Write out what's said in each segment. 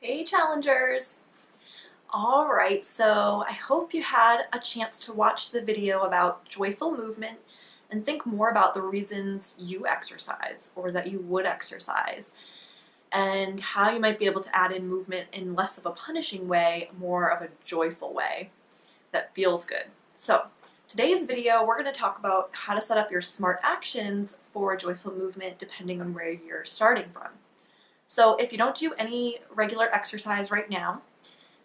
Hey challengers! Alright, so I hope you had a chance to watch the video about joyful movement and think more about the reasons you exercise or that you would exercise and how you might be able to add in movement in less of a punishing way, more of a joyful way that feels good. So today's video we're going to talk about how to set up your smart actions for joyful movement depending on where you're starting from. So if you don't do any regular exercise right now,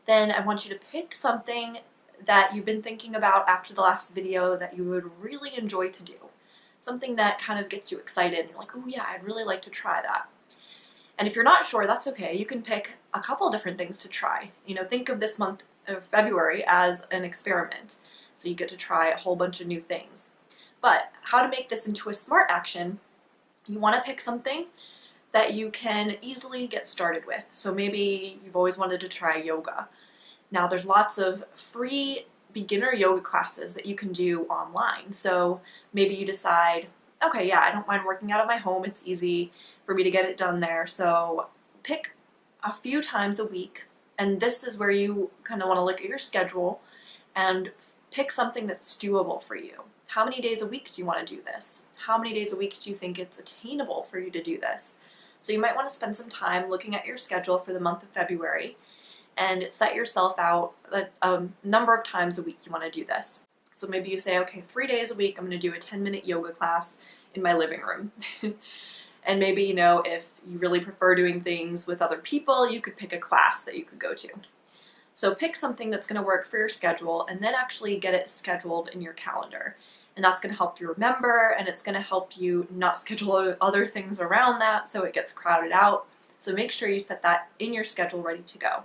then I want you to pick something that you've been thinking about after the last video that you would really enjoy to do. Something that kind of gets you excited and you're like, oh yeah, I'd really like to try that. And if you're not sure, that's okay. You can pick a couple different things to try. Think of this month of February as an experiment. So you get to try a whole bunch of new things. But how to make this into a smart action, you want to pick something that you can easily get started with. So maybe you've always wanted to try yoga. Now there's lots of free beginner yoga classes that you can do online. So maybe you decide, okay, yeah, I don't mind working out at my home. It's easy for me to get it done there. So pick a few times a week, and this is where you kind of want to look at your schedule and pick something that's doable for you. How many days a week do you want to do this? How many days a week do you think it's attainable for you to do this? So you might want to spend some time looking at your schedule for the month of February and set yourself out a number of times a week you want to do this. So maybe you say, okay, 3 days a week I'm going to do a 10-minute yoga class in my living room. And maybe, if you really prefer doing things with other people, you could pick a class that you could go to. So pick something that's going to work for your schedule and then actually get it scheduled in your calendar. And that's going to help you remember, and it's going to help you not schedule other things around that so it gets crowded out. So make sure you set that in your schedule ready to go.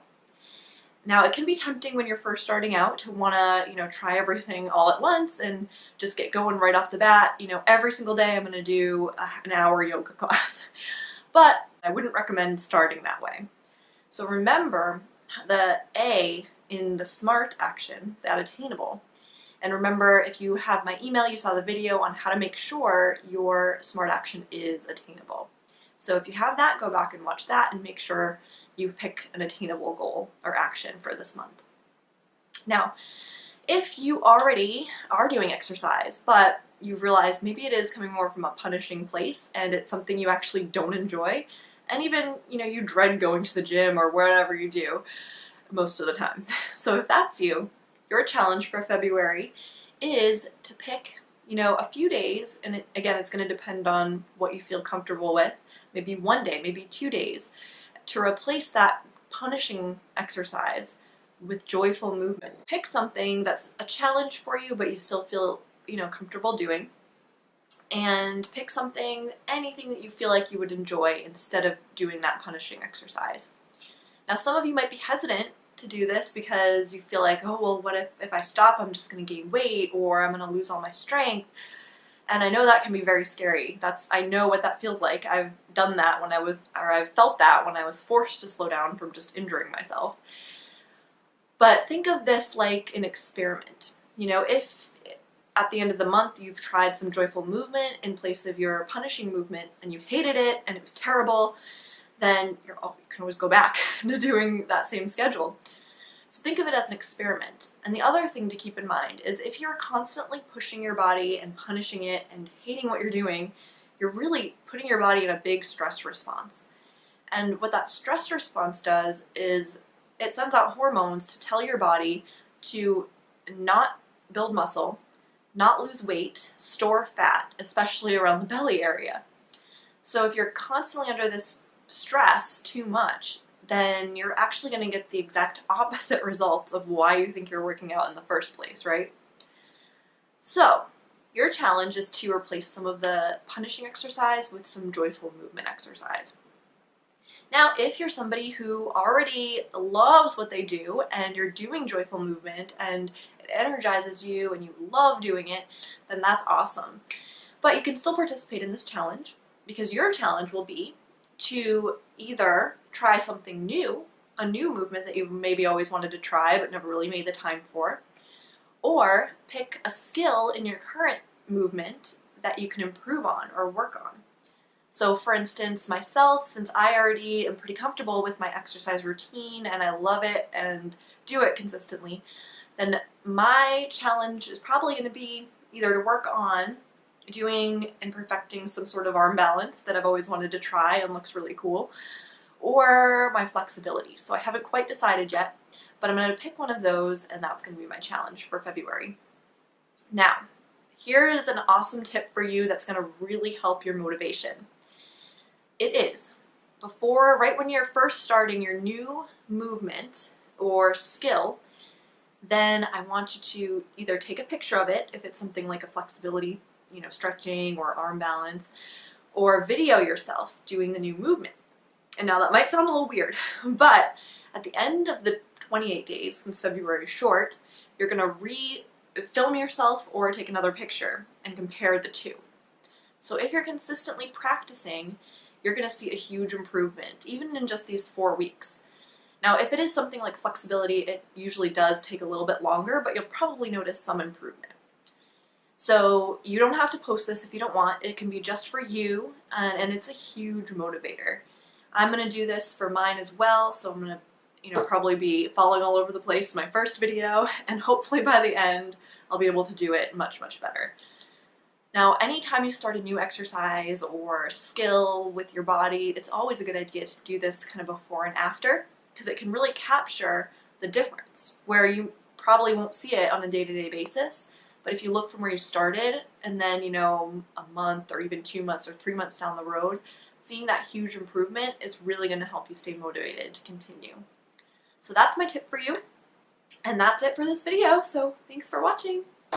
Now it can be tempting when you're first starting out to want to, try everything all at once and just get going right off the bat. Every single day I'm going to do an hour yoga class. But I wouldn't recommend starting that way. So remember the A in the SMART action, that attainable. And remember, if you have my email, you saw the video on how to make sure your SMART action is attainable. So if you have that, go back and watch that and make sure you pick an attainable goal or action for this month. Now, if you already are doing exercise, but you realize maybe it is coming more from a punishing place and it's something you actually don't enjoy, and even, you dread going to the gym or wherever you do most of the time. So if that's you, your challenge for February is to pick, a few days, and again, it's going to depend on what you feel comfortable with, maybe 1 day, maybe 2 days, to replace that punishing exercise with joyful movement. Pick something that's a challenge for you, but you still feel, comfortable doing, and pick anything that you feel like you would enjoy instead of doing that punishing exercise. Now, some of you might be hesitant to do this because you feel like, oh, well, what if I stop, I'm just going to gain weight or I'm going to lose all my strength. And I know that can be very scary. I know what that feels like. I've done that I've felt that when I was forced to slow down from just injuring myself. But think of this like an experiment. If at the end of the month you've tried some joyful movement in place of your punishing movement and you hated it and it was terrible, then you can always go back to doing that same schedule. So think of it as an experiment. And the other thing to keep in mind is if you're constantly pushing your body and punishing it and hating what you're doing, you're really putting your body in a big stress response. And what that stress response does is it sends out hormones to tell your body to not build muscle, not lose weight, store fat, especially around the belly area. So if you're constantly under this stress too much, then you're actually going to get the exact opposite results of why you think you're working out in the first place, right? So your challenge is to replace some of the punishing exercise with some joyful movement exercise. Now, if you're somebody who already loves what they do and you're doing joyful movement and it energizes you and you love doing it, then that's awesome. But you can still participate in this challenge because your challenge will be to either try something new, a new movement that you maybe always wanted to try but never really made the time for, or pick a skill in your current movement that you can improve on or work on. So for instance, myself, since I already am pretty comfortable with my exercise routine and I love it and do it consistently, then my challenge is probably going to be either to work on doing and perfecting some sort of arm balance that I've always wanted to try and looks really cool, or my flexibility. So I haven't quite decided yet, but I'm going to pick one of those, and that's going to be my challenge for February. Now, here is an awesome tip for you that's going to really help your motivation. It is right when you're first starting your new movement or skill, then I want you to either take a picture of it, if it's something like a flexibility, stretching or arm balance, or video yourself doing the new movement. And now that might sound a little weird, but at the end of the 28 days, since February is short, you're going to film yourself or take another picture and compare the two. So if you're consistently practicing, you're going to see a huge improvement, even in just these 4 weeks. Now, if it is something like flexibility, it usually does take a little bit longer, but you'll probably notice some improvement. So you don't have to post this if you don't want. It can be just for you, and it's a huge motivator. I'm going to do this for mine as well, so I'm going to probably be falling all over the place in my first video, and hopefully by the end I'll be able to do it much, much better. Now, anytime you start a new exercise or skill with your body, it's always a good idea to do this kind of before and after, because it can really capture the difference, where you probably won't see it on a day-to-day basis. But if you look from where you started and then, a month or even 2 months or 3 months down the road, seeing that huge improvement is really going to help you stay motivated to continue. So that's my tip for you. And that's it for this video. So thanks for watching.